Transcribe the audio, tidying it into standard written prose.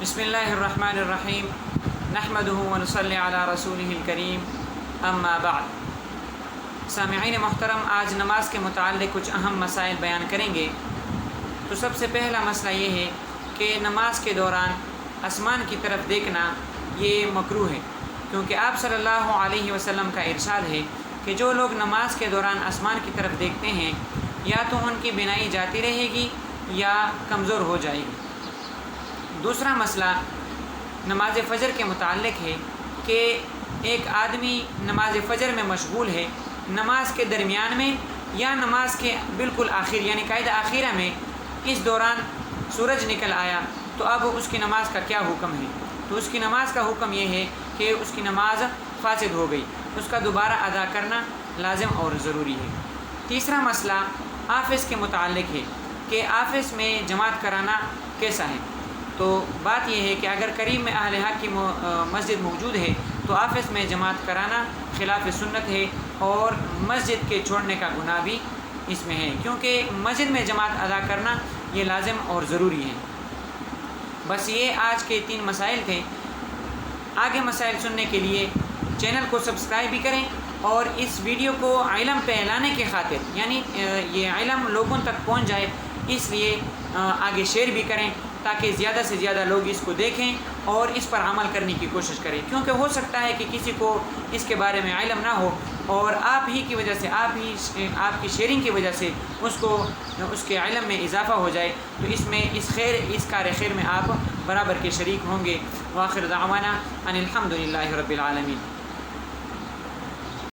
بسم اللہ الرحمن الرحیم نحمدہ ونصلی علی رسولہ الکریم اما بعد۔ سامعین محترم، آج نماز کے متعلق کچھ اہم مسائل بیان کریں گے۔ تو سب سے پہلا مسئلہ یہ ہے کہ نماز کے دوران آسمان کی طرف دیکھنا یہ مکروہ ہے، کیونکہ آپ صلی اللہ علیہ وسلم کا ارشاد ہے کہ جو لوگ نماز کے دوران آسمان کی طرف دیکھتے ہیں یا تو ان کی بینائی جاتی رہے گی یا کمزور ہو جائے گی۔ دوسرا مسئلہ نماز فجر کے متعلق ہے کہ ایک آدمی نماز فجر میں مشغول ہے، نماز کے درمیان میں یا نماز کے بالکل آخر یعنی قاعدہ آخرہ میں اس دوران سورج نکل آیا، تو اب اس کی نماز کا کیا حکم ہے؟ تو اس کی نماز کا حکم یہ ہے کہ اس کی نماز فاسد ہو گئی، اس کا دوبارہ ادا کرنا لازم اور ضروری ہے۔ تیسرا مسئلہ آفس کے متعلق ہے کہ آفس میں جماعت کرانا کیسا ہے؟ تو بات یہ ہے کہ اگر قریب میں اہل حق کی مسجد موجود ہے تو آفس میں جماعت کرانا خلاف سنت ہے، اور مسجد کے چھوڑنے کا گناہ بھی اس میں ہے، کیونکہ مسجد میں جماعت ادا کرنا یہ لازم اور ضروری ہے۔ بس یہ آج کے 3 مسائل تھے۔ آگے مسائل سننے کے لیے چینل کو سبسکرائب بھی کریں، اور اس ویڈیو کو علم پہ لانے کے خاطر یعنی یہ علم لوگوں تک پہنچ جائے، اس لیے آگے شیئر بھی کریں تاکہ زیادہ سے زیادہ لوگ اس کو دیکھیں اور اس پر عمل کرنے کی کوشش کریں، کیونکہ ہو سکتا ہے کہ کسی کو اس کے بارے میں علم نہ ہو، اور آپ ہی کی وجہ سے آپ کی شیئرنگ کی وجہ سے اس کے علم میں اضافہ ہو جائے، تو اس کار خیر میں آپ برابر کے شریک ہوں گے۔ وآخر دعوانا ان الحمد للہ رب العالمین۔